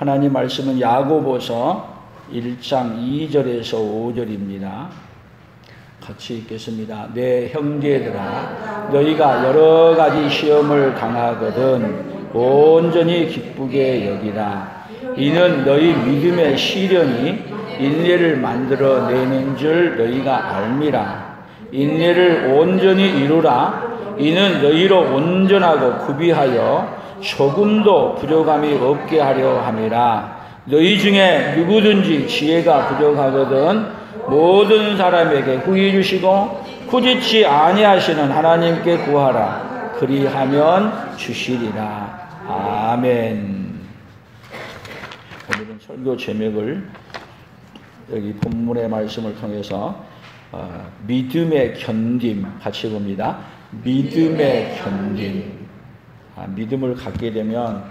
하나님 말씀은 야고보서 1장 2절에서 5절입니다. 같이 읽겠습니다. 내 형제들아, 너희가 여러 가지 시험을 당하거든 온전히 기쁘게 여기라. 이는 너희 믿음의 시련이 인내를 만들어 내는 줄 너희가 알미라. 인내를 온전히 이루라. 이는 너희로 온전하고 구비하여 조금도 부족함이 없게 하려 함이라. 너희 중에 누구든지 지혜가 부족하거든 모든 사람에게 후히 주시고 꾸짖지 아니하시는 하나님께 구하라. 그리하면 주시리라. 아멘. 오늘은 설교 제목을 여기 본문의 말씀을 통해서 믿음의 견딤 같이 봅니다. 믿음의 견딤. 믿음을 갖게 되면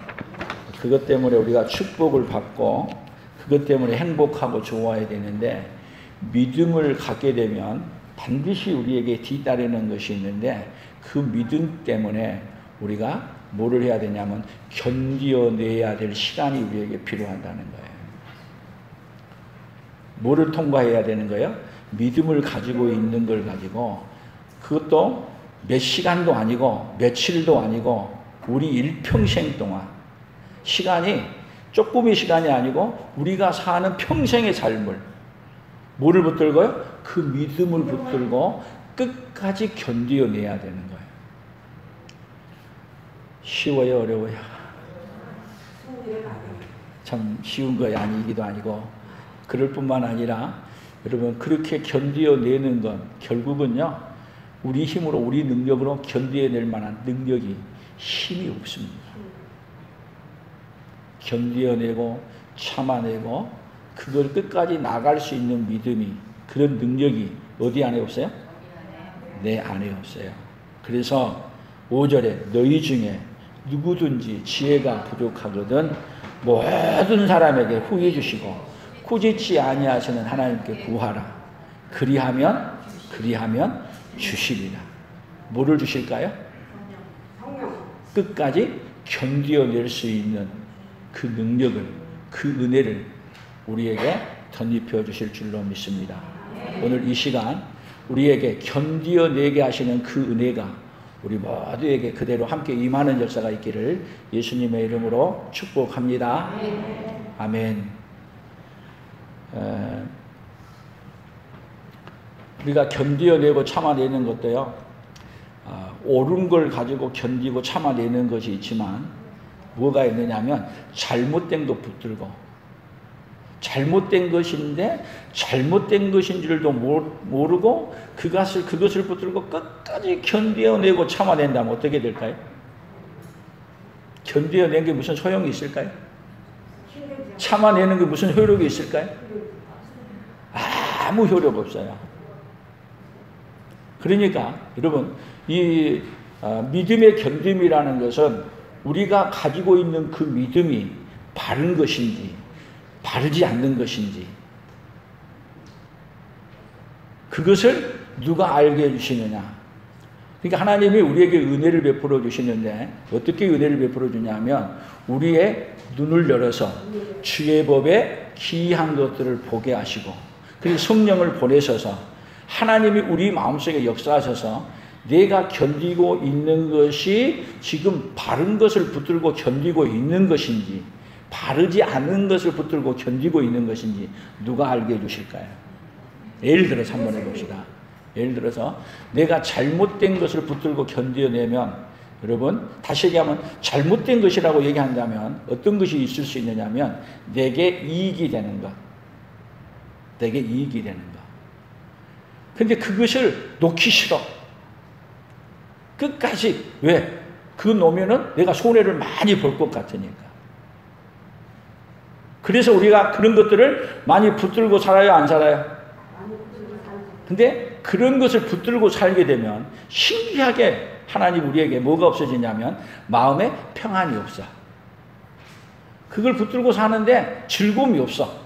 그것 때문에 우리가 축복을 받고 그것 때문에 행복하고 좋아야 되는데, 믿음을 갖게 되면 반드시 우리에게 뒤따르는 것이 있는데, 그 믿음 때문에 우리가 뭐를 해야 되냐면 견디어내야 될 시간이 우리에게 필요하다는 거예요. 뭐를 통과해야 되는 거예요? 믿음을 가지고 있는 걸 가지고, 그것도 몇 시간도 아니고 며칠도 아니고 우리 일평생 동안, 시간이 조금의 시간이 아니고 우리가 사는 평생의 삶을 뭐를 붙들고요? 그 믿음을 붙들고 끝까지 견디어내야 되는 거예요. 쉬워요? 어려워요? 참 쉬운 거 아니기도 아니고, 그럴 뿐만 아니라 여러분, 그렇게 견디어내는 건 결국은요, 우리 힘으로 우리 능력으로 견디어낼 만한 능력이 힘이 없습니다. 견디어내고 참아내고 그걸 끝까지 나갈 수 있는 믿음이, 그런 능력이 어디 안에 없어요? 내 안에 없어요. 그래서 5절에 너희 중에 누구든지 지혜가 부족하거든 모든 사람에게 후히 주시고 꾸짖지 아니하시는 하나님께 구하라. 그리하면 주시리라. 뭐를 주실까요? 끝까지 견디어낼 수 있는 그 능력을, 그 은혜를 우리에게 덧입혀 주실 줄로 믿습니다. 오늘 이 시간 우리에게 견디어내게 하시는 그 은혜가 우리 모두에게 그대로 함께 임하는 역사가 있기를 예수님의 이름으로 축복합니다. 아멘. 우리가 견디어내고 참아내는 것도요, 옳은 걸 가지고 견디고 참아내는 것이 있지만, 뭐가 있느냐면 잘못된 거 붙들고, 잘못된 것인데 잘못된 것인 줄도 모르고 그것을 붙들고 끝까지 견디어내고 참아낸다면 어떻게 될까요? 견디어낸 게 무슨 소용이 있을까요? 참아내는 게 무슨 효력이 있을까요? 아무 효력 없어요. 그러니까 여러분, 이 믿음의 견딤이라는 것은 우리가 가지고 있는 그 믿음이 바른 것인지 바르지 않는 것인지, 그것을 누가 알게 해주시느냐. 그러니까 하나님이 우리에게 은혜를 베풀어 주시는데, 어떻게 은혜를 베풀어 주냐면 우리의 눈을 열어서 주의 법에 기이한 것들을 보게 하시고, 그리고 성령을 보내셔서 하나님이 우리 마음속에 역사하셔서 내가 견디고 있는 것이 지금 바른 것을 붙들고 견디고 있는 것인지 바르지 않은 것을 붙들고 견디고 있는 것인지 누가 알게 해주실까요? 예를 들어서 한번 해봅시다. 예를 들어서 내가 잘못된 것을 붙들고 견뎌내면, 여러분 다시 얘기하면 잘못된 것이라고 얘기한다면 어떤 것이 있을 수 있느냐면 내게 이익이 되는 것, 내게 이익이 되는 것. 근데 그것을 놓기 싫어. 끝까지. 왜? 그거 놓으면은 내가 손해를 많이 볼 것 같으니까. 그래서 우리가 그런 것들을 많이 붙들고 살아요, 안 살아요? 근데 그런 것을 붙들고 살게 되면 신기하게 하나님 우리에게 뭐가 없어지냐면 마음에 평안이 없어. 그걸 붙들고 사는데 즐거움이 없어.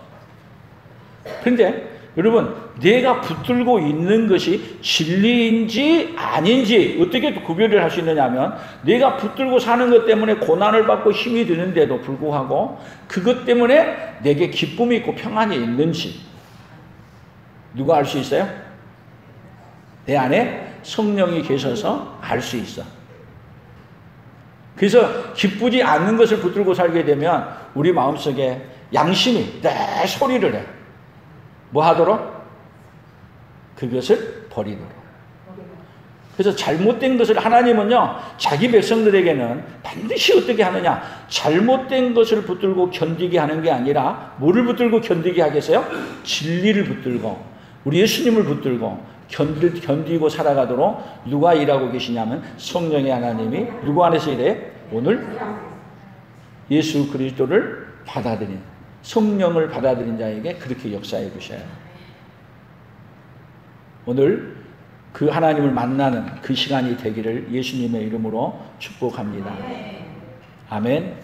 그런데 여러분, 내가 붙들고 있는 것이 진리인지 아닌지 어떻게 구별을 할 수 있느냐 하면, 내가 붙들고 사는 것 때문에 고난을 받고 힘이 드는데도 불구하고 그것 때문에 내게 기쁨이 있고 평안이 있는지 누가 알 수 있어요? 내 안에 성령이 계셔서 알 수 있어. 그래서 기쁘지 않는 것을 붙들고 살게 되면 우리 마음속에 양심이 내 소리를 해. 뭐 하도록? 그것을 버리도록. 그래서 잘못된 것을 하나님은요, 자기 백성들에게는 반드시 어떻게 하느냐, 잘못된 것을 붙들고 견디게 하는 게 아니라 뭐를 붙들고 견디게 하겠어요? 진리를 붙들고 우리 예수님을 붙들고 견디고 살아가도록 누가 일하고 계시냐면 성령의 하나님이 누구 안에서 일해요? 오늘 예수 그리스도를 받아들인, 성령을 받아들인 자에게 그렇게 역사해 주셔요. 오늘 그 하나님을 만나는 그 시간이 되기를 예수님의 이름으로 축복합니다. 아멘.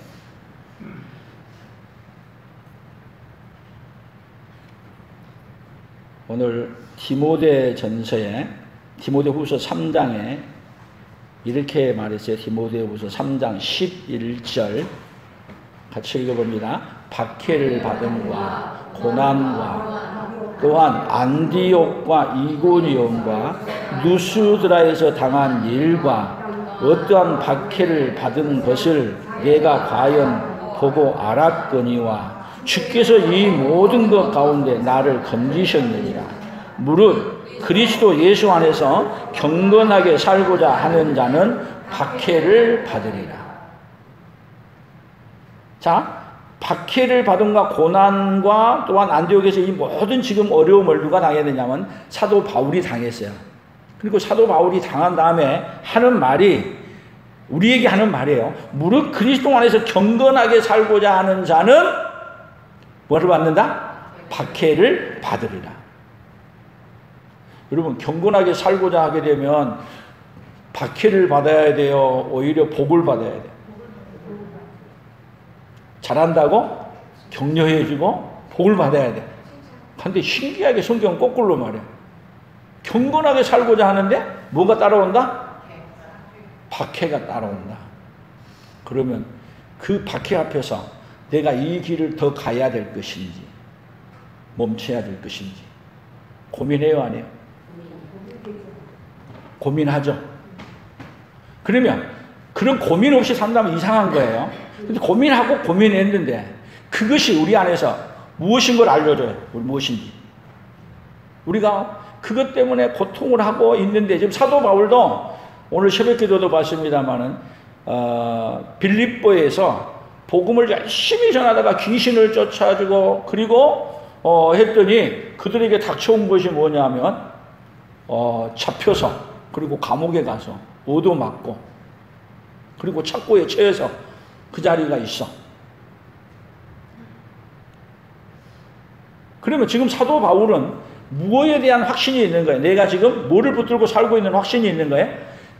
오늘 디모데전서에 디모데후서 3장에 이렇게 말했어요. 디모데후서 3장 11절 같이 읽어봅니다. 박해를 받음과 고난과 또한 안디옥과 이고니온과 누스드라에서 당한 일과 어떠한 박해를 받은 것을 내가 과연 보고 알았거니와 주께서 이 모든 것 가운데 나를 건지셨느니라. 무릇 그리스도 예수 안에서 경건하게 살고자 하는 자는 박해를 받으리라. 자, 박해를 받음과 고난과 또한 안디옥에서 이 모든 지금 어려움을 누가 당했느냐면 사도 바울이 당했어요. 그리고 사도 바울이 당한 다음에 하는 말이, 우리에게 하는 말이에요. 무릇 그리스도 안에서 경건하게 살고자 하는 자는 뭐를 받는다? 박해를 받으리라. 여러분, 경건하게 살고자 하게 되면 박해를 받아야 돼요? 오히려 복을 받아야 돼요? 잘한다고 격려해주고 복을 받아야 돼. 근데 신기하게 성경은 거꾸로 말해요. 경건하게 살고자 하는데 뭐가 따라온다? 박해가 따라온다. 그러면 그 박해 앞에서 내가 이 길을 더 가야 될 것인지 멈춰야 될 것인지 고민해요, 안 해요? 고민하죠. 그러면 그런 고민 없이 산다면 이상한 거예요. 근데 고민하고 고민했는데 그것이 우리 안에서 무엇인 걸 알려줘요. 무엇인지. 우리가 그것 때문에 고통을 하고 있는데, 지금 사도 바울도 오늘 새벽기도도 봤습니다마는 빌립보에서 복음을 열심히 전하다가 귀신을 쫓아주고 그리고 했더니 그들에게 닥쳐온 것이 뭐냐면 잡혀서 그리고 감옥에 가서 얻어맞고 그리고 착고에 처해서 그 자리가 있어. 그러면 지금 사도 바울은 무엇에 대한 확신이 있는 거예요? 내가 지금 뭐를 붙들고 살고 있는 확신이 있는 거예요?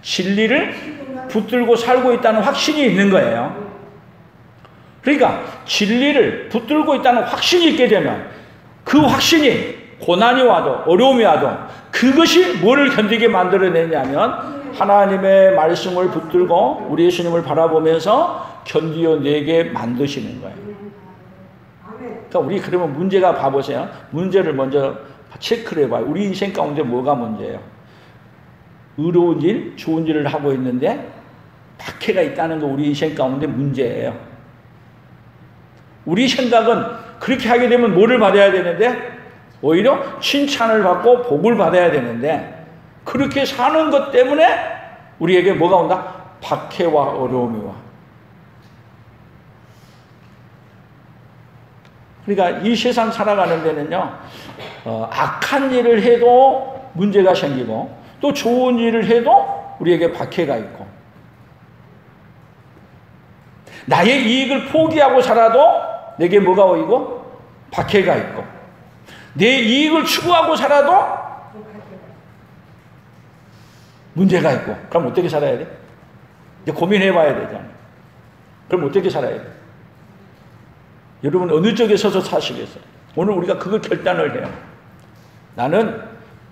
진리를 붙들고 살고 있다는 확신이 있는 거예요. 그러니까 진리를 붙들고 있다는 확신이 있게 되면 그 확신이 고난이 와도 어려움이 와도 그것이 뭐를 견디게 만들어내냐면 하나님의 말씀을 붙들고 우리 예수님을 바라보면서 견디어내게 만드시는 거예요. 그러니까 우리 그러면 문제가 봐보세요. 문제를 먼저 체크를 해봐요. 우리 인생 가운데 뭐가 문제예요? 의로운 일, 좋은 일을 하고 있는데 박해가 있다는 거 우리 인생 가운데 문제예요. 우리 생각은 그렇게 하게 되면 뭐를 받아야 되는데 오히려 칭찬을 받고 복을 받아야 되는데 그렇게 사는 것 때문에 우리에게 뭐가 온다? 박해와 어려움이 와. 그러니까 이 세상 살아가는 데는요, 악한 일을 해도 문제가 생기고 또 좋은 일을 해도 우리에게 박해가 있고, 나의 이익을 포기하고 살아도 내게 뭐가 오이고 박해가 있고, 내 이익을 추구하고 살아도 문제가 있고. 그럼 어떻게 살아야 돼? 이제 고민해봐야 되잖아요. 그럼 어떻게 살아야 돼? 여러분 어느 쪽에 서서 사시겠어요? 오늘 우리가 그걸 결단을 해요. 나는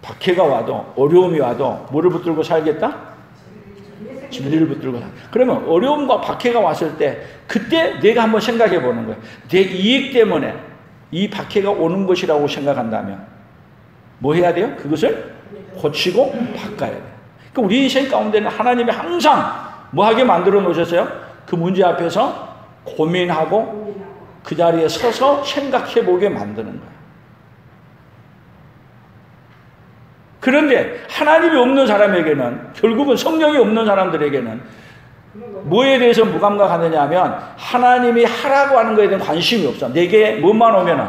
박해가 와도 어려움이 와도 뭐를 붙들고 살겠다? 진리를 붙들고 살. 그러면 어려움과 박해가 왔을 때 그때 내가 한번 생각해 보는 거예요. 내 이익 때문에 이 박해가 오는 것이라고 생각한다면 뭐 해야 돼요? 그것을 고치고 바꿔야 돼요. 그러니까 우리 인생 가운데는 하나님이 항상 뭐 하게 만들어 놓으셨어요? 그 문제 앞에서 고민하고 그 자리에 서서 생각해 보게 만드는 거예요. 그런데 하나님이 없는 사람에게는, 결국은 성령이 없는 사람들에게는 뭐에 대해서 무감각하느냐 하면 하나님이 하라고 하는 것에 대한 관심이 없어. 내게 뭐만 오면은,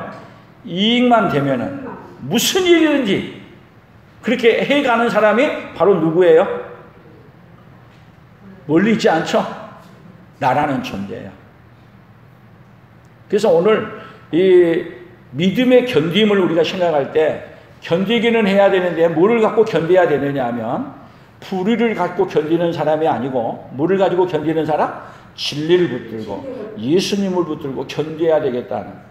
이익만 되면은, 무슨 일이든지 그렇게 해가는 사람이 바로 누구예요? 멀리 있지 않죠? 나라는 존재예요. 그래서 오늘 이 믿음의 견딤을 우리가 생각할 때 견디기는 해야 되는데 뭐를 갖고 견뎌야 되느냐 하면 불의를 갖고 견디는 사람이 아니고 뭐를 가지고 견디는 사람? 진리를 붙들고 예수님을 붙들고 견뎌야 되겠다는.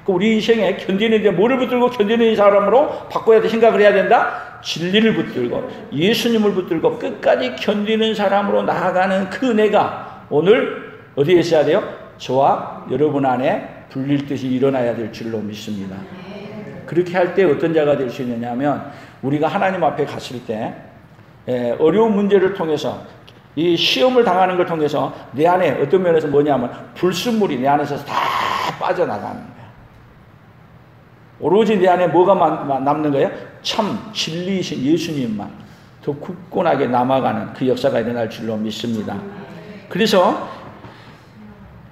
우리 인생에 견디는데 뭐를 붙들고 견디는 사람으로 바꿔야 돼, 생각을 해야 된다? 진리를 붙들고 예수님을 붙들고 끝까지 견디는 사람으로 나아가는 그 은혜가 오늘 어디에 있어야 돼요? 저와 여러분 안에 불릴듯이 일어나야 될 줄로 믿습니다. 그렇게 할 때 어떤 자가 될 수 있느냐 하면 우리가 하나님 앞에 갔을 때 어려운 문제를 통해서 이 시험을 당하는 걸 통해서 내 안에 어떤 면에서 뭐냐면 불순물이 내 안에서 다 빠져나가는 거예요. 오로지 내 안에 뭐가 남는 거예요? 참 진리이신 예수님만 더 굳건하게 남아가는 그 역사가 일어날 줄로 믿습니다. 그래서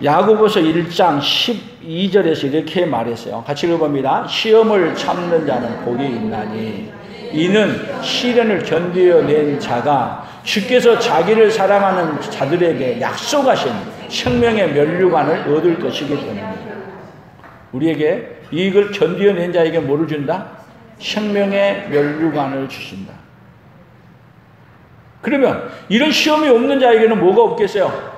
야고보서 1장 12절에서 이렇게 말했어요. 같이 읽어봅니다. 시험을 참는 자는 복이 있나니 이는 시련을 견뎌낸 자가 주께서 자기를 사랑하는 자들에게 약속하신 생명의 면류관을 얻을 것이기 때문입니다. 우리에게 이걸 견뎌낸 자에게 뭐를 준다? 생명의 면류관을 주신다. 그러면 이런 시험이 없는 자에게는 뭐가 없겠어요?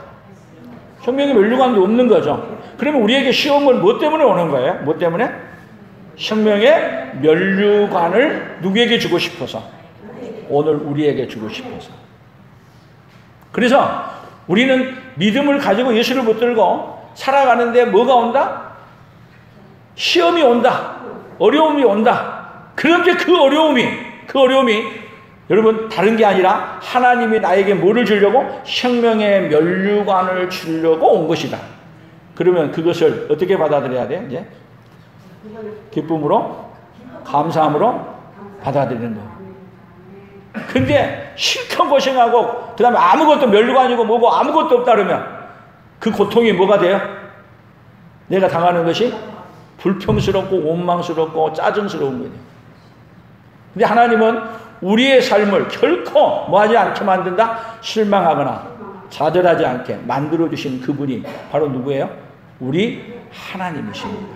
생명의 면류관도 없는 거죠. 그러면 우리에게 시험은 뭐 때문에 오는 거예요? 뭐 때문에? 생명의 면류관을 누구에게 주고 싶어서? 오늘 우리에게 주고 싶어서. 그래서 우리는 믿음을 가지고 예수를 붙들고 살아가는데 뭐가 온다? 시험이 온다. 어려움이 온다. 그런데 그 어려움이 여러분 다른 게 아니라 하나님이 나에게 뭐를 주려고? 생명의 면류관을 주려고 온 것이다. 그러면 그것을 어떻게 받아들여야 돼? 이제 기쁨으로, 감사함으로 받아들이는 거예요. 근데 실컷 고생하고 그 다음에 아무것도 면류관이고 뭐고 아무것도 없다 그러면 그 고통이 뭐가 돼요? 내가 당하는 것이 불평스럽고 원망스럽고 짜증스러운 거예요. 근데 하나님은 우리의 삶을 결코 뭐하지 않게 만든다? 실망하거나 좌절하지 않게 만들어주신 그분이 바로 누구예요? 우리 하나님이십니다.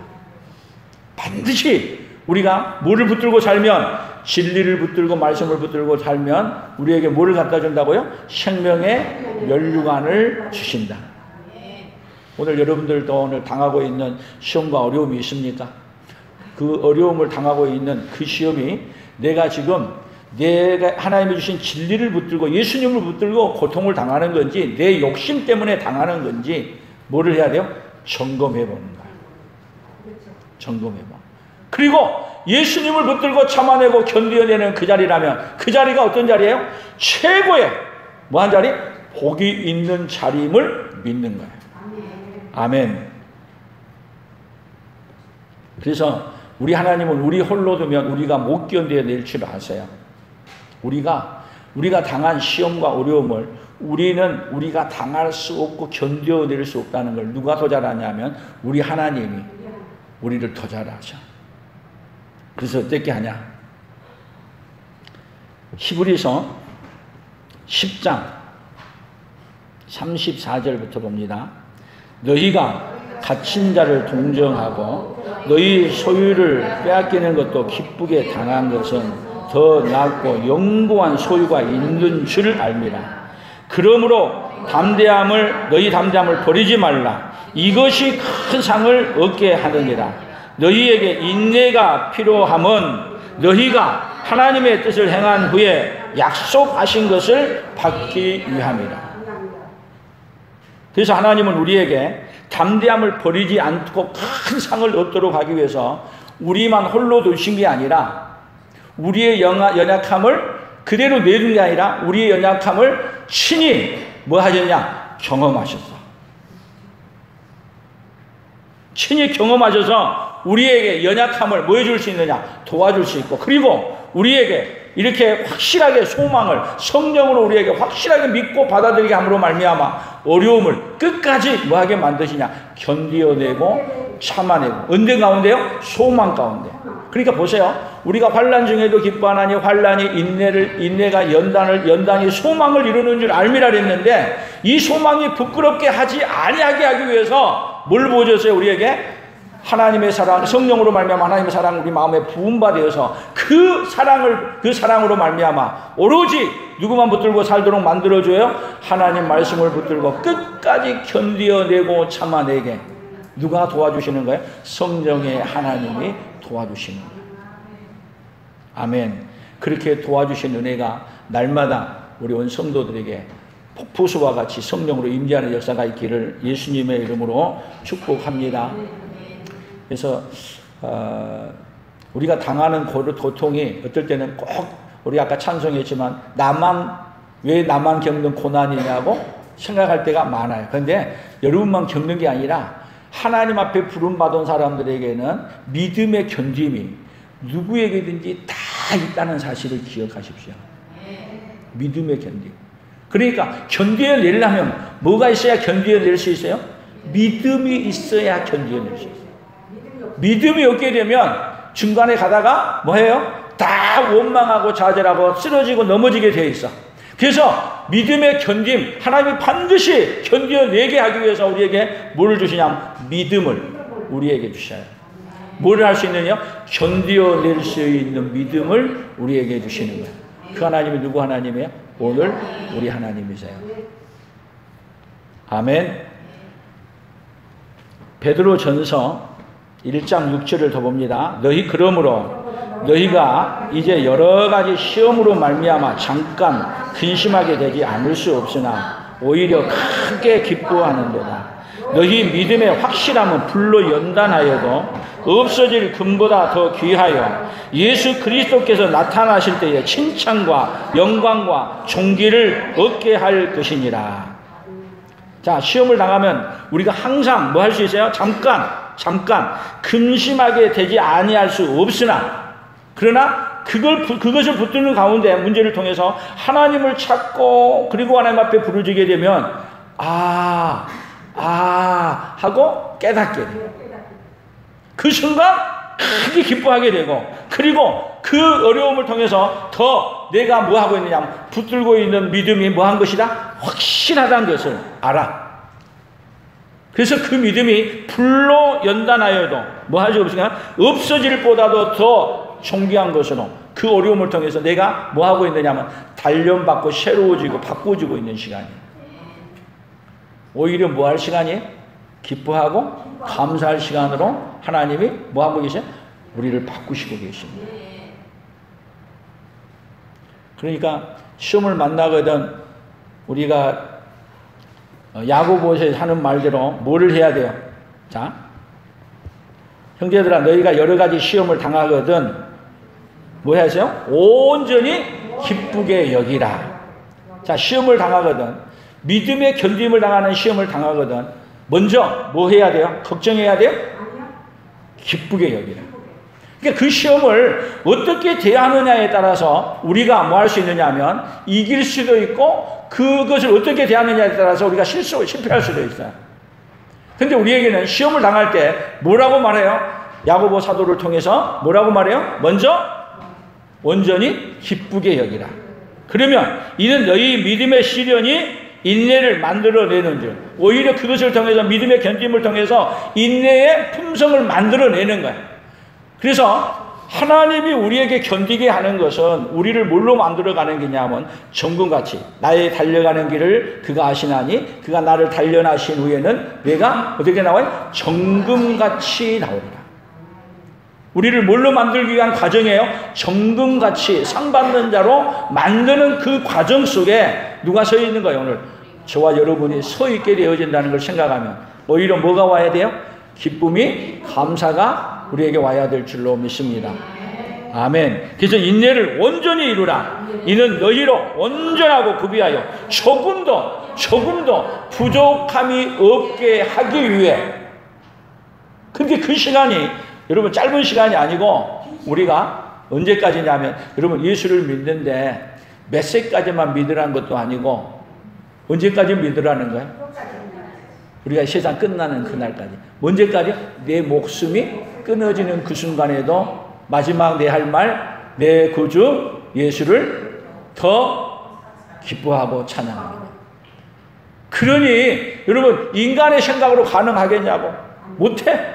반드시 우리가 뭐를 붙들고 살면, 진리를 붙들고 말씀을 붙들고 살면 우리에게 뭐를 갖다 준다고요? 생명의 면류관을 주신다. 오늘 여러분들도 오늘 당하고 있는 시험과 어려움이 있습니까? 그 어려움을 당하고 있는 그 시험이 내가 하나님이 주신 진리를 붙들고 예수님을 붙들고 고통을 당하는 건지 내 욕심 때문에 당하는 건지 뭐를 해야 돼요? 점검해 보는 거예요. 점검해 봐. 그리고 예수님을 붙들고 참아내고 견뎌내는 그 자리라면 그 자리가 어떤 자리예요? 최고의 뭐한 자리? 복이 있는 자리임을 믿는 거예요. 아멘. 그래서 우리 하나님은 우리 홀로 두면 우리가 못 견뎌낼 줄 아세요. 우리가 당한 시험과 어려움을 우리가 당할 수 없고 견뎌낼 수 없다는 걸 누가 더 잘 아냐면 우리 하나님이 우리를 더 잘 아셔. 그래서 어떻게 하냐? 히브리서 10장 34절부터 봅니다. 너희가 갇힌 자를 동정하고 너희 소유를 빼앗기는 것도 기쁘게 당한 것은 더 낫고 영구한 소유가 있는 줄 알미라. 그러므로 너희 담대함을 버리지 말라. 이것이 큰 상을 얻게 하느니라. 너희에게 인내가 필요함은 너희가 하나님의 뜻을 행한 후에 약속하신 것을 받기 위함이라. 그래서 하나님은 우리에게 담대함을 버리지 않고 큰 상을 얻도록 하기 위해서 우리만 홀로 두신 게 아니라 우리의 연약함을 그대로 내둔 게 아니라 우리의 연약함을 친히 뭐 하셨냐? 경험하셨어. 친히 경험하셔서 우리에게 연약함을 뭐 해줄 수 있느냐? 도와줄 수 있고, 그리고 우리에게 이렇게 확실하게 소망을 성령으로 우리에게 확실하게 믿고 받아들이게 함으로 말미암아 어려움을 끝까지 뭐하게 만드시냐? 견디어내고 참아내고. 언제 가운데요? 소망 가운데. 그러니까 보세요. 우리가 환난 중에도 기뻐하나니 환난이 인내가 연단이 소망을 이루는 줄 알미라 했는데, 이 소망이 부끄럽게 하지 아니하게 하기 위해서 뭘 보여줬어요? 우리에게 하나님의 사랑, 성령으로 말미암아 하나님의 사랑을 우리 마음에 부음받아서 그 사랑으로 말미암아 오로지 누구만 붙들고 살도록 만들어줘요? 하나님 말씀을 붙들고 끝까지 견디어내고 참아내게. 누가 도와주시는 거예요? 성령의 하나님이 도와주시는 거예요. 아멘. 그렇게 도와주신 은혜가 날마다 우리 온 성도들에게 폭포수와 같이 성령으로 임재하는 역사가 있기를 예수님의 이름으로 축복합니다. 그래서 우리가 당하는 고통이 어떨 때는 꼭 우리 아까 찬송했지만 왜 나만 겪는 고난이냐고 생각할 때가 많아요. 그런데 여러분만 겪는 게 아니라 하나님 앞에 부름받은 사람들에게는 믿음의 견딤이 누구에게든지 다 있다는 사실을 기억하십시오. 믿음의 견딤. 그러니까 견뎌내려면 뭐가 있어야 견뎌낼 수 있어요? 믿음이 있어야 견뎌낼 수 있어요. 믿음이 없게 되면 중간에 가다가 뭐해요? 다 원망하고 좌절하고 쓰러지고 넘어지게 되어 있어. 그래서 믿음의 견딤, 하나님이 반드시 견뎌내게 하기 위해서 우리에게 뭐를 주시냐면 믿음을 우리에게 주셔요. 뭐를 할 수 있느냐? 견뎌낼 수 있는 믿음을 우리에게 주시는 거예요. 그 하나님이 누구 하나님이에요? 오늘 우리 하나님이세요. 아멘. 베드로전서 1장 6절을 더 봅니다. 그러므로 너희가 이제 여러 가지 시험으로 말미암아 잠깐 근심하게 되지 않을 수 없으나 오히려 크게 기뻐하는도다. 너희 믿음의 확실함은 불로 연단하여도 없어질 금보다 더 귀하여 예수 그리스도께서 나타나실 때에 칭찬과 영광과 존귀를 얻게 할 것이니라. 자, 시험을 당하면 우리가 항상 뭐 할 수 있어요? 잠깐 근심하게 되지 아니할 수 없으나, 그러나 그것을 붙드는 가운데 문제를 통해서 하나님을 찾고 그리고 하나님 앞에 부르짖게 되면 하고 깨닫게 돼요. 그 순간 크게 기뻐하게 되고, 그리고 그 어려움을 통해서 더 내가 뭐 하고 있느냐, 붙들고 있는 믿음이 뭐 한 것이다? 확실하다는 것을 알아. 그래서 그 믿음이 불로 연단하여도 뭐 할 수 없으니까 없어질 보다도 더 존귀한 것으로 그 어려움을 통해서 내가 뭐 하고 있느냐면 단련받고 새로워지고 바꿔지고 있는 시간이에요. 오히려 뭐 할 시간이에요? 기뻐하고 감사할 시간으로 하나님이 뭐 하고 계세요? 우리를 바꾸시고 계십니다. 그러니까 시험을 만나거든 우리가 야고보서에 하는 말대로 뭐를 해야 돼요? 자, 형제들아, 너희가 여러 가지 시험을 당하거든 뭐 하세요? 온전히 기쁘게 여기라. 자, 시험을 당하거든, 믿음의 견딤을 당하는 시험을 당하거든 먼저 뭐 해야 돼요? 걱정해야 돼요? 기쁘게 여기라. 그러니까 그 시험을 어떻게 대하느냐에 따라서 우리가 뭐 할 수 있느냐 하면 이길 수도 있고, 그것을 어떻게 대하느냐에 따라서 우리가 실패할 수도 있어요. 근데 우리에게는 시험을 당할 때 뭐라고 말해요? 야고보 사도를 통해서 뭐라고 말해요? 먼저 온전히 기쁘게 여기라. 그러면 이는 너희 믿음의 시련이 인내를 만들어내는 줄, 오히려 그것을 통해서 믿음의 견딤을 통해서 인내의 품성을 만들어내는 거예요. 그래서 하나님이 우리에게 견디게 하는 것은 우리를 뭘로 만들어가는 게냐면 정금같이 나의 달려가는 길을 그가 아시나니 그가 나를 단련하신 후에는 내가 어떻게 나와요? 정금같이 나오리라. 우리를 뭘로 만들기 위한 과정이에요? 정금같이 상 받는 자로 만드는 그 과정 속에 누가 서 있는 거예요? 오늘 저와 여러분이 서 있게 되어진다는 걸 생각하면 오히려 뭐가 와야 돼요? 기쁨이, 감사가 우리에게 와야 될 줄로 믿습니다. 아멘. 그래서 인내를 온전히 이루라. 이는 너희로 온전하고 구비하여 조금도 부족함이 없게 하기 위해. 근데 그 시간이 여러분 짧은 시간이 아니고 우리가 언제까지냐면 여러분 예수를 믿는데 몇 세까지만 믿으라는 것도 아니고 언제까지 믿으라는 거예요? 우리가 세상 끝나는 그날까지. 언제까지? 내 목숨이 끊어지는 그 순간에도 마지막 내 할 말, 내 구주 예수를 더 기뻐하고 찬양합니다. 그러니 여러분 인간의 생각으로 가능하겠냐고? 못해.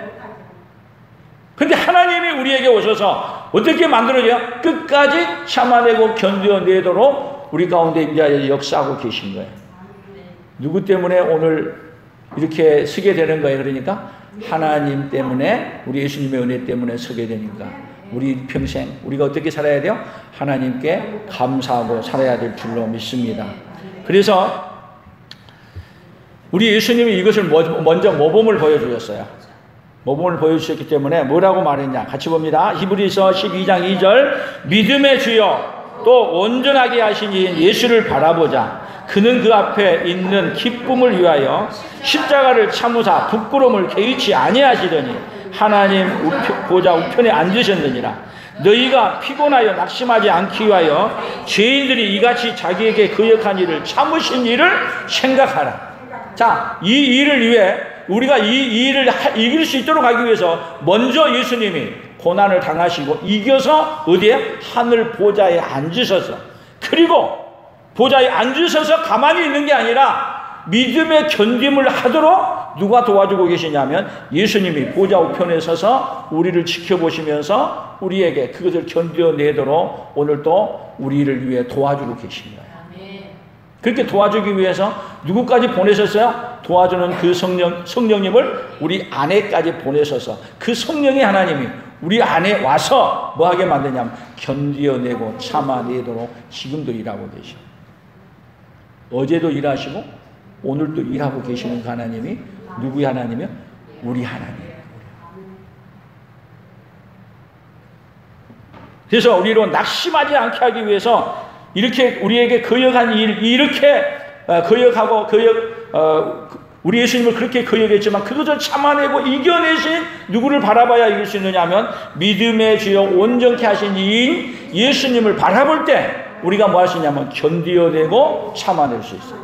근데 하나님이 우리에게 오셔서 어떻게 만들어져요? 끝까지 참아내고 견뎌내도록 우리 가운데 이제 역사하고 계신 거예요. 누구 때문에 오늘 이렇게 서게 되는 거예요? 그러니까 하나님 때문에, 우리 예수님의 은혜 때문에 서게 되니까 우리 평생 우리가 어떻게 살아야 돼요? 하나님께 감사하고 살아야 될 줄로 믿습니다. 그래서 우리 예수님이 이것을 먼저 모범을 보여주셨어요. 모범을 보여주셨기 때문에 뭐라고 말했냐? 같이 봅니다. 히브리서 12장 2절 믿음의 주여 또 온전하게 하신 이인 예수를 바라보자. 그는 그 앞에 있는 기쁨을 위하여 십자가를 참으사 부끄러움을 개의치 아니하시더니 하나님 보좌 우편에 앉으셨느니라. 너희가 피곤하여 낙심하지 않기 위하여 죄인들이 이같이 자기에게 거역한 일을 참으신 일을 생각하라. 자, 이 일을 위해 우리가 이 일을 이길 수 있도록 하기 위해서 먼저 예수님이 고난을 당하시고 이겨서 어디에? 하늘 보좌에 앉으셔서, 그리고 보좌에 앉으셔서 가만히 있는 게 아니라 믿음의 견딤을 하도록 누가 도와주고 계시냐면 예수님이 보좌 우편에 서서 우리를 지켜보시면서 우리에게 그것을 견뎌내도록 오늘도 우리를 위해 도와주고 계신 거예요. 그렇게 도와주기 위해서 누구까지 보내셨어요? 도와주는 그 성령님을 우리 안에까지 보내셔서 그 성령의 하나님이 우리 안에 와서 뭐하게 만드냐면 견뎌내고 참아내도록 지금도 일하고 계십니다. 어제도 일하시고 오늘도 일하고 계시는 그 하나님이 누구의 하나님이요? 우리 하나님. 그래서 우리로 낙심하지 않게 하기 위해서 이렇게 우리에게 거역한 일, 이렇게 거역하고 우리 예수님을 그렇게 거역했지만 그것을 참아내고 이겨내신 누구를 바라봐야 이길 수 있느냐 하면 믿음의 주여 온전케 하신 이인 예수님을 바라볼 때 우리가 뭐 할 수 있냐면 견디어내고 참아낼 수 있어요.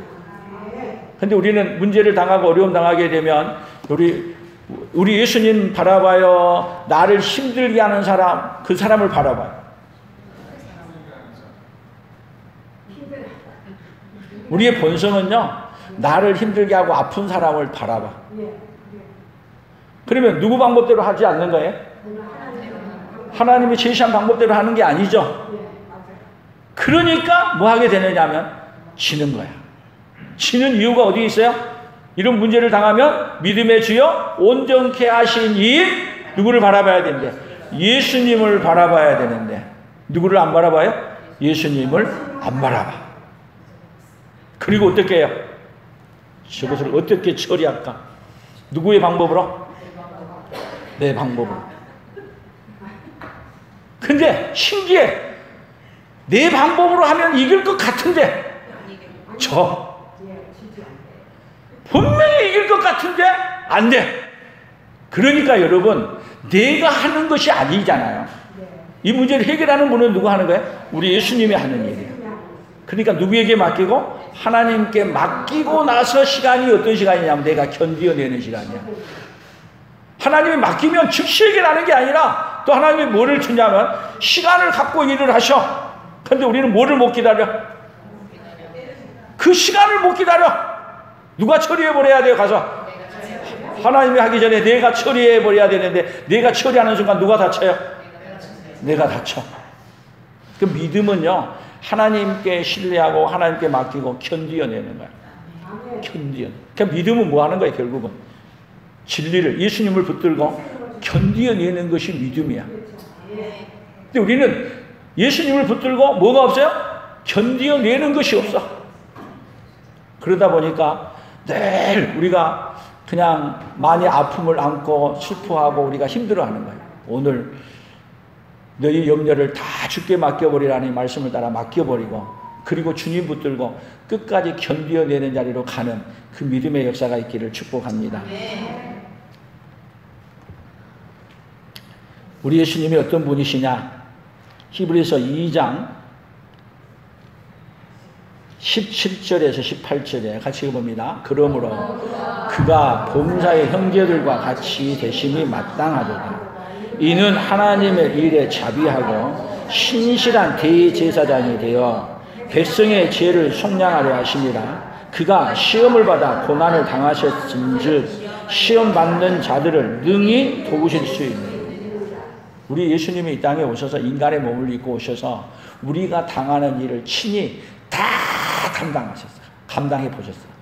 근데 우리는 문제를 당하고 어려움 당하게 되면 우리 예수님 바라봐요. 나를 힘들게 하는 사람, 그 사람을 바라봐요. 우리의 본성은요, 나를 힘들게 하고 아픈 사람을 바라봐. 그러면 누구 방법대로 하지 않는 거예요? 하나님이 제시한 방법대로 하는 게 아니죠. 그러니까 뭐 하게 되느냐면 지는 거야. 지는 이유가 어디 있어요? 이런 문제를 당하면 믿음의 주여 온전케 하신 이인 누구를 바라봐야 되는데 예수님을 바라봐야 되는데 누구를 안 바라봐요? 예수님을 안 바라봐. 그리고 어떻게 해요? 저것을 어떻게 처리할까? 누구의 방법으로? 내 방법으로. 근데 신기해. 내 방법으로 하면 이길 것 같은데 분명히 이길 것 같은데 안 돼. 그러니까 여러분 내가 하는 것이 아니잖아요. 이 문제를 해결하는 분은 누가 하는 거예요? 우리 예수님이 하는 일이에요. 그러니까 누구에게 맡기고? 하나님께 맡기고 나서 시간이 어떤 시간이냐면 내가 견디어내는 시간이야. 하나님이 맡기면 즉시 해결하는 게 아니라 또 하나님이 뭐를 주냐면 시간을 갖고 일을 하셔. 근데 우리는 뭐를 못 기다려? 그 시간을 못 기다려. 누가 처리해버려야 돼요? 가서 하나님이 하기 전에 내가 처리해버려야 되는데 내가 처리하는 순간 누가 다쳐요? 내가 다쳐. 그 믿음은요 하나님께 신뢰하고 하나님께 맡기고 견디어내는 거야. 견디어. 그러니까 믿음은 뭐 하는 거예요? 결국은 진리를, 예수님을 붙들고 견디어내는 것이 믿음이야. 근데 우리는 예수님을 붙들고 뭐가 없어요? 견디어내는 것이 없어. 그러다 보니까 늘 우리가 그냥 많이 아픔을 안고 슬퍼하고 우리가 힘들어하는 거예요. 오늘 너희 염려를 다 주께 맡겨버리라는 말씀을 따라 맡겨버리고, 그리고 주님 붙들고 끝까지 견디어내는 자리로 가는 그 믿음의 역사가 있기를 축복합니다. 우리 예수님이 어떤 분이시냐? 히브리서 2장 17절에서 18절에 같이 읽어봅니다. 그러므로 그가 범사의 형제들과 같이 되심이 마땅하도다. 이는 하나님의 일에 자비하고 신실한 대제사장이 되어 백성의 죄를 속량하려 하심이라. 그가 시험을 받아 고난을 당하셨은즉 시험 받는 자들을 능히 도우실 수 있는. 우리 예수님이 이 땅에 오셔서 인간의 몸을 입고 오셔서 우리가 당하는 일을 친히 다 감당하셨어요. 감당해 보셨어요.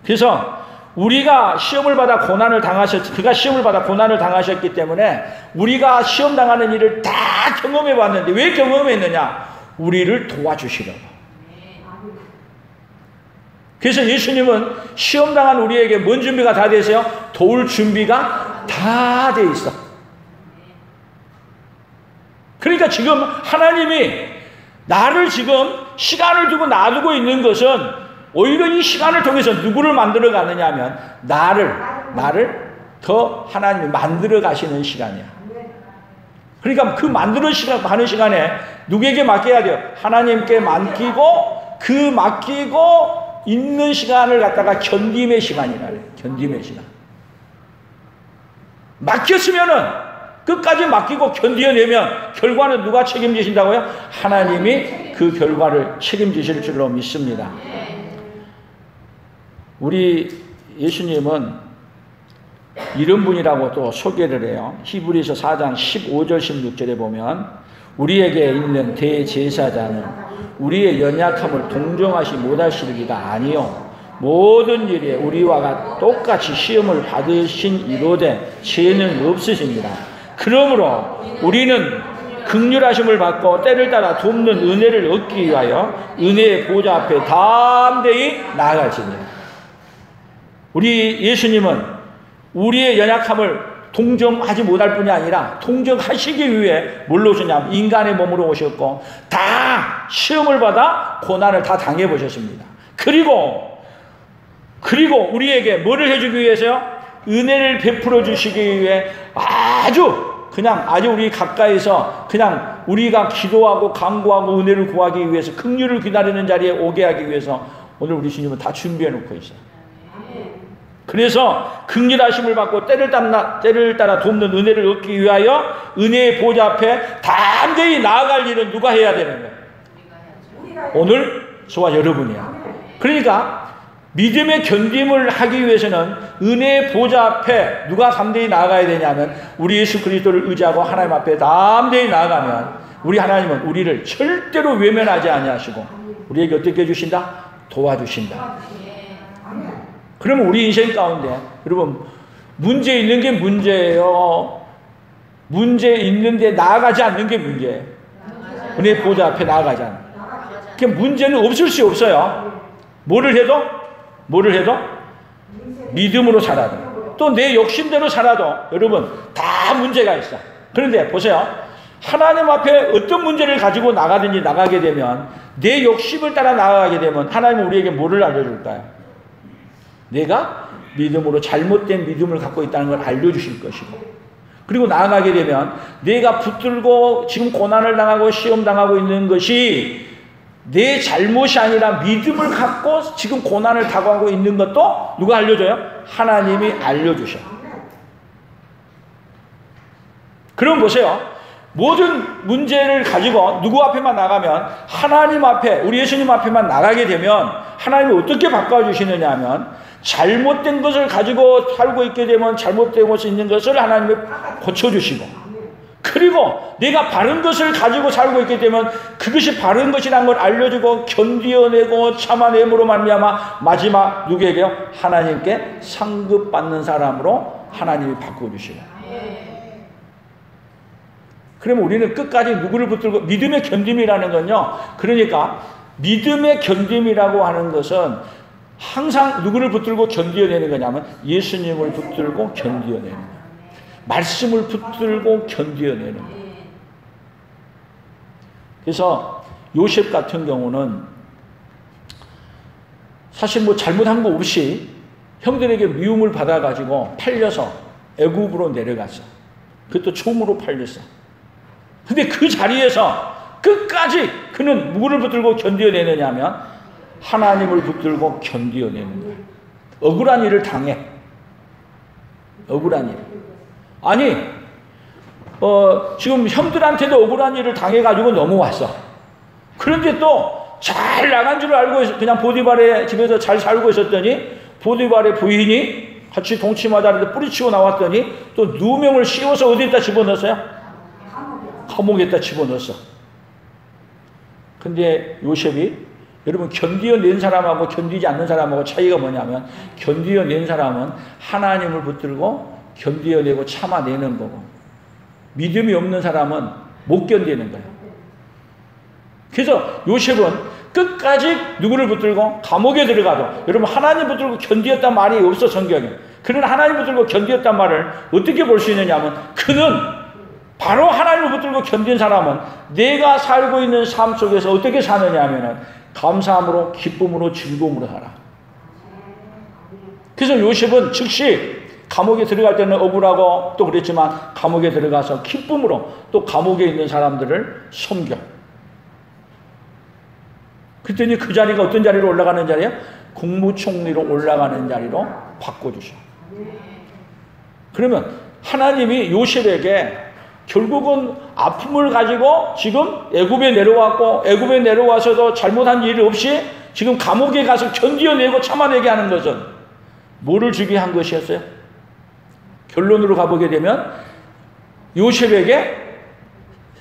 그래서 우리가 시험을 받아 고난을 그가 시험을 받아 고난을 당하셨기 때문에 우리가 시험 당하는 일을 다 경험해 봤는데, 왜 경험했느냐? 우리를 도와주시려고. 그래서 예수님은 시험 당한 우리에게 뭔 준비가 다 돼 있어요? 도울 준비가 다 돼 있어. 그러니까 지금 하나님이 나를 지금 시간을 두고 놔두고 있는 것은 오히려 이 시간을 통해서 누구를 만들어 가느냐 하면 나를 더 하나님이 만들어 가시는 시간이야. 그러니까 그 만들어 가는 시간에 누구에게 맡겨야 돼요? 하나님께 맡기고, 그 맡기고 있는 시간을 갖다가 견딤의 시간이라 그래요. 견딤의 시간. 맡겼으면은 끝까지 맡기고 견디어내면 결과는 누가 책임지신다고요? 하나님이 그 결과를 책임지실 줄로 믿습니다. 우리 예수님은 이런 분이라고 또 소개를 해요. 히브리서 4장 15절 16절에 보면 우리에게 있는 대제사장은 우리의 연약함을 동정하시 못하시리가 아니요 모든 일에 우리와 똑같이 시험을 받으신 이로되 죄는 없으십니다. 그러므로 우리는 긍휼하심을 받고 때를 따라 돕는 은혜를 얻기 위하여 은혜의 보좌 앞에 담대히 나아갈지니라. 우리 예수님은 우리의 연약함을 동정하지 못할 뿐이 아니라 동정하시기 위해 뭘로 오셨냐면 인간의 몸으로 오셨고 다 시험을 받아 고난을 다 당해보셨습니다. 그리고 우리에게 뭐를 해주기 위해서요? 은혜를 베풀어 주시기 위해 아주 우리 가까이서 그냥 우리가 기도하고 간구하고 은혜를 구하기 위해서 긍휼을 기다리는 자리에 오게 하기 위해서 오늘 우리 주님은 다 준비해 놓고 있어요. 그래서 긍휼하심을 받고 때를 따라 돕는 은혜를 얻기 위하여 은혜의 보좌 앞에 담대히 나아갈 일은 누가 해야 되는 거예요? 오늘 저와 여러분이야. 그러니까 믿음의 견딤을 하기 위해서는 은혜의 보좌 앞에 누가 담대히 나아가야 되냐면 우리 예수 그리스도를 의지하고 하나님 앞에 담대히 나아가면 우리 하나님은 우리를 절대로 외면하지 아니하시고 우리에게 어떻게 해주신다? 도와주신다. 그러면 우리 인생 가운데 여러분 문제 있는 게 문제예요? 문제 있는데 나아가지 않는 게 문제예요? 은혜의 보좌 앞에 나아가지 않는. 그러니까 문제는 없을 수 없어요. 뭐를 해도 믿음으로 살아도 또 내 욕심대로 살아도 여러분 다 문제가 있어. 그런데 보세요. 하나님 앞에 어떤 문제를 가지고 나가게 되면 내 욕심을 따라 나아가게 되면 하나님은 우리에게 뭐를 알려줄까요? 내가 믿음으로 잘못된 믿음을 갖고 있다는 걸 알려주실 것이고 그리고 나아가게 되면 내가 붙들고 지금 고난을 당하고 시험 당하고 있는 것이 내 잘못이 아니라 믿음을 갖고 지금 고난을 당하고 있는 것도 누가 알려줘요? 하나님이 알려주셔. 그럼 보세요. 모든 문제를 가지고 누구 앞에만 나가면 하나님 앞에 우리 예수님 앞에만 나가게 되면 하나님이 어떻게 바꿔주시느냐 하면 잘못된 것을 가지고 살고 있게 되면 잘못된 것이 있는 것을 하나님이 고쳐주시고 그리고 내가 바른 것을 가지고 살고 있기 때문에 그것이 바른 것이라는 걸 알려주고 견디어내고 참아냄으로 말미암아 마지막 누구에게요? 하나님께 상급받는 사람으로 하나님이 바꿔주시고. 그러면 우리는 끝까지 누구를 붙들고, 믿음의 견딤이라는 건요, 그러니까 믿음의 견딤이라고 하는 것은 항상 누구를 붙들고 견디어내는 거냐면 예수님을 붙들고 견디어내는 거예요. 말씀을 붙들고 견디어내는 거예요. 그래서 요셉 같은 경우는 사실 뭐 잘못한 거 없이 형들에게 미움을 받아가지고 팔려서 애굽으로 내려갔어. 그것도 총으로 팔렸어. 근데 그 자리에서 끝까지 그는 누구를 붙들고 견디어내느냐 하면 하나님을 붙들고 견디어내는 거예요. 억울한 일을 당해. 억울한 일. 아니, 지금 형들한테도 억울한 일을 당해가지고 넘어왔어. 그런데 또 잘 나간 줄 알고 그냥 보디발의 집에서 잘 살고 있었더니 보디발의 부인이 같이 동침하자는데 뿌리치고 나왔더니 또 누명을 씌워서 어디에다 집어넣었어요? 감옥에다 집어넣었어. 근데 요셉이, 여러분, 견디어낸 사람하고 견디지 않는 사람하고 차이가 뭐냐면 견디어낸 사람은 하나님을 붙들고 견디어내고 참아내는 거고, 믿음이 없는 사람은 못 견디는 거예요. 그래서 요셉은 끝까지 누구를 붙들고 감옥에 들어가도, 여러분, 하나님 붙들고 견디었단 말이 없어 성경에. 그는 하나님 붙들고 견디었단 말을 어떻게 볼 수 있느냐 하면, 그는 바로 하나님을 붙들고 견딘 사람은 내가 살고 있는 삶 속에서 어떻게 사느냐 하면은 감사함으로, 기쁨으로, 즐거움으로 살아. 그래서 요셉은 즉시 감옥에 들어갈 때는 억울하고 또 그랬지만 감옥에 들어가서 기쁨으로 또 감옥에 있는 사람들을 섬겨. 그랬더니 그 자리가 어떤 자리로 올라가는 자리야? 국무총리로 올라가는 자리로 바꿔주셔. 그러면 하나님이 요셉에게 결국은 아픔을 가지고 지금 애굽에 내려왔고, 애굽에 내려와서도 잘못한 일이 없이 지금 감옥에 가서 견디어내고 참아내게 하는 것은 뭐를 주기 한 것이었어요? 결론으로 가보게 되면 요셉에게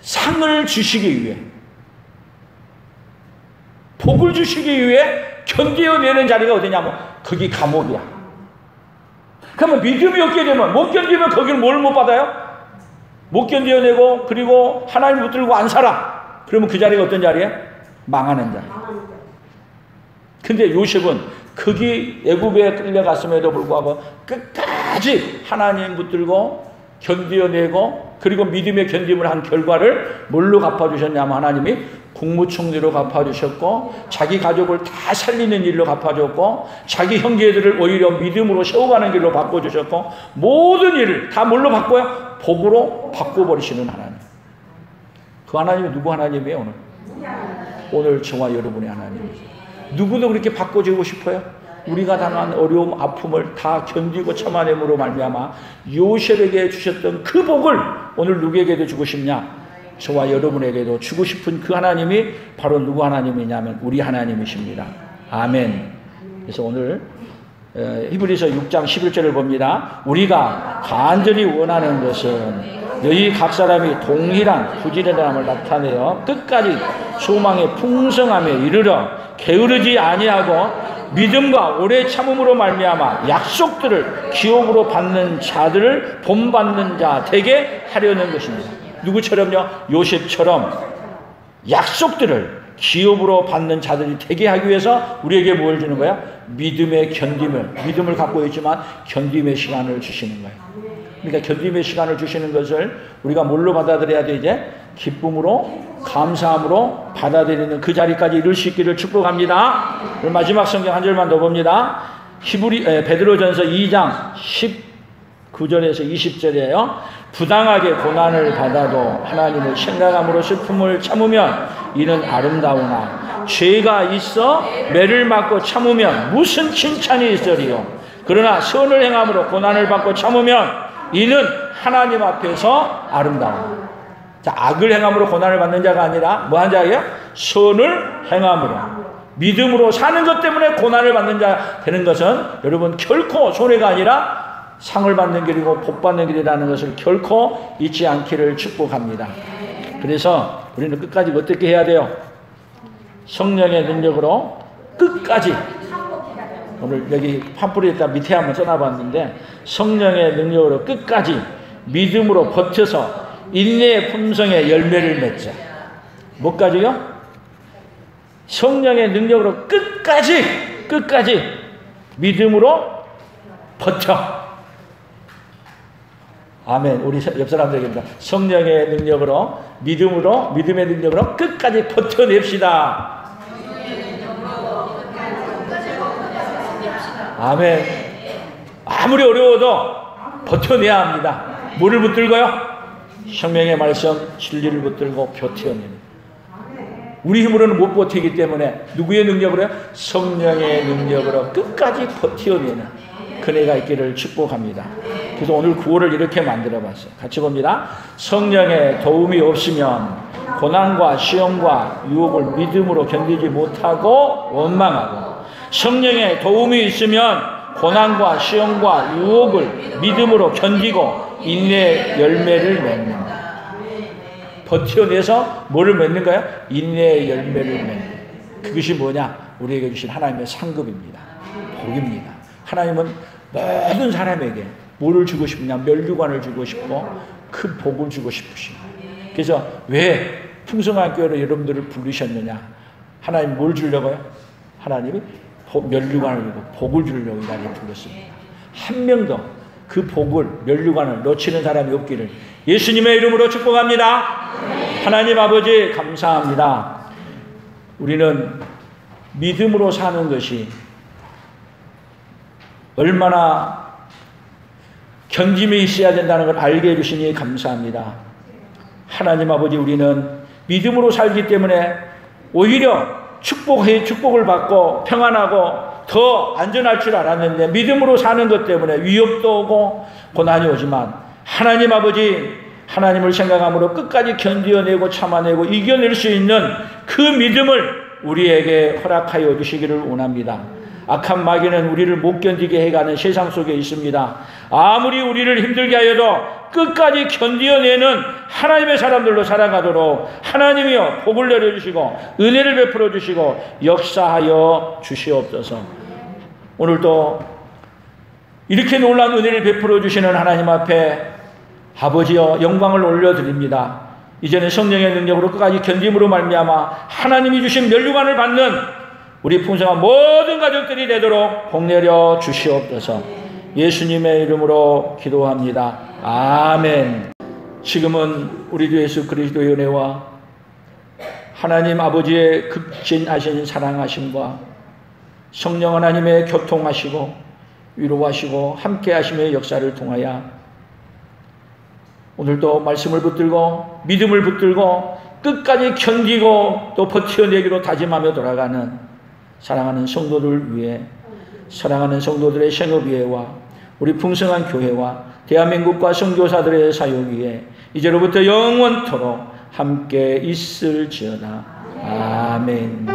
상을 주시기 위해, 복을 주시기 위해 견디어내는 자리가 어디냐면 거기 감옥이야. 그러면 믿음이 없게 되면, 못 견디면 거기를 뭘 못 받아요? 못 견뎌내고 그리고 하나님을 붙들고 안 살아. 그러면 그 자리가 어떤 자리에? 망하는 자리. 근데 요셉은 거기 애굽에 끌려갔음에도 불구하고 끝까지 하나님 붙들고 견뎌내고 그리고 믿음의 견딤을 한 결과를 뭘로 갚아주셨냐면 하나님이 국무총리로 갚아주셨고, 자기 가족을 다 살리는 일로 갚아줬고, 자기 형제들을 오히려 믿음으로 세워가는 길로 바꿔주셨고, 모든 일을 다 뭘로 바꿔요? 복으로 바꿔버리시는 하나님. 그 하나님이 누구 하나님이에요? 오늘? 오늘 저와 여러분의 하나님이죠. 누구도 그렇게 바꿔주고 싶어요? 우리가 당한 어려움, 아픔을 다 견디고 참아냄으로 말미암아 요셉에게 주셨던 그 복을 오늘 누구에게도 주고 싶냐? 저와 여러분에게도 주고 싶은 그 하나님이 바로 누구 하나님이냐면 우리 하나님이십니다. 아멘. 그래서 오늘 히브리서 6장 11절을 봅니다. 우리가 간절히 원하는 것은 너희 각 사람이 동일한 부지런함을 나타내어 끝까지 소망의 풍성함에 이르러 게으르지 아니하고 믿음과 오래 참음으로 말미암아 약속들을 기업으로 받는 자들을 본받는 자 되게 하려는 것입니다. 누구처럼요? 요셉처럼 약속들을 기업으로 받는 자들이 되게 하기 위해서 우리에게 뭘 주는 거야? 믿음의 견딤을, 믿음을 갖고 있지만 견딤의 시간을 주시는 거예요. 그러니까 견딤의 시간을 주시는 것을 우리가 뭘로 받아들여야 돼? 이제 기쁨으로, 감사함으로 받아들이는 그 자리까지 이룰 수 있기를 축복합니다. 그럼 마지막 성경 한 절만 더 봅니다. 베드로전서 2장 19절에서 20절이에요. 부당하게 고난을 받아도 하나님을 생각함으로 슬픔을 참으면 이는 아름다우나 죄가 있어 매를 맞고 참으면 무슨 칭찬이 있으리요. 그러나 선을 행함으로 고난을 받고 참으면 이는 하나님 앞에서 아름다우나. 자, 악을 행함으로 고난을 받는 자가 아니라 뭐 한 자예요? 선을 행함으로, 믿음으로 사는 것 때문에 고난을 받는 자 되는 것은 여러분 결코 손해가 아니라 상을 받는 길이고 복 받는 길이라는 것을 결코 잊지 않기를 축복합니다. 그래서 우리는 끝까지 어떻게 해야 돼요? 성령의 능력으로 끝까지 오늘 여기 팜플릿에다 밑에 한번 써놔봤는데 성령의 능력으로 끝까지 믿음으로 버텨서 인내의 품성의 열매를 맺자. 뭐까지요? 성령의 능력으로 끝까지 믿음으로 버텨. 아멘. 우리 옆 사람들에게입니다. 성령의 능력으로 믿음의 능력으로 끝까지 버텨냅시다. 아멘. 아무리 어려워도 버텨내야 합니다. 뭐를 붙들고요? 생명의 말씀, 진리를 붙들고 버텨내는. 우리 힘으로는 못 버티기 때문에 누구의 능력으로요? 성령의 능력으로 끝까지 버텨내는 그네가 있기를 축복합니다. 그래서 오늘 구호를 이렇게 만들어 봤어요. 같이 봅니다. 성령의 도움이 없으면 고난과 시험과 유혹을 믿음으로 견디지 못하고 원망하고, 성령의 도움이 있으면 고난과 시험과 유혹을 믿음으로 견디고 인내의 열매를 맺는다. 버텨내서 뭐를 맺는가요? 인내의 열매를 맺는. 그것이 뭐냐? 우리에게 주신 하나님의 상급입니다. 복입니다. 하나님은 모든 사람에게 뭐를 주고 싶냐? 멸류관을 주고 싶고 큰 복을 주고 싶으십니다. 그래서 왜 풍성한 교회로 여러분들을 부르셨느냐? 하나님 뭘 주려고요? 하나님이 멸류관을 주고 복을 주려고 이 자리에 불렀습니다. 한 명도 그 복을, 멸류관을 놓치는 사람이 없기를 예수님의 이름으로 축복합니다. 하나님 아버지 감사합니다. 우리는 믿음으로 사는 것이 얼마나 견dim이 있어야 된다는 걸 알게 해주시니 감사합니다. 하나님 아버지, 우리는 믿음으로 살기 때문에 오히려 축복을 받고 평안하고 더 안전할 줄 알았는데 믿음으로 사는 것 때문에 위협도 오고 고난이 오지만 하나님 아버지, 하나님을 생각함으로 끝까지 견디어내고 참아내고 이겨낼 수 있는 그 믿음을 우리에게 허락하여 주시기를 원합니다. 악한 마귀는 우리를 못 견디게 해가는 세상 속에 있습니다. 아무리 우리를 힘들게 하여도 끝까지 견디어내는 하나님의 사람들로 살아가도록 하나님이여 복을 내려주시고 은혜를 베풀어 주시고 역사하여 주시옵소서. 오늘도 이렇게 놀라운 은혜를 베풀어 주시는 하나님 앞에 아버지여 영광을 올려드립니다. 이제는 성령의 능력으로 끝까지 견딤으로 말미암아 하나님이 주신 멸류관을 받는 우리 풍성한 모든 가족들이 되도록 복 내려 주시옵소서. 예수님의 이름으로 기도합니다. 아멘. 지금은 우리 주 예수 그리스도의 은혜와 하나님 아버지의 극진하신 사랑하심과 성령 하나님의 교통하시고 위로하시고 함께하심의 역사를 통하여 오늘도 말씀을 붙들고 믿음을 붙들고 끝까지 견디고 또 버텨내기로 다짐하며 돌아가는 사랑하는 성도들 위해, 사랑하는 성도들의 생업위회와 우리 풍성한 교회와 대한민국과 선교사들의 사역 위에 이제로부터 영원토록 함께 있을지어다. 아멘.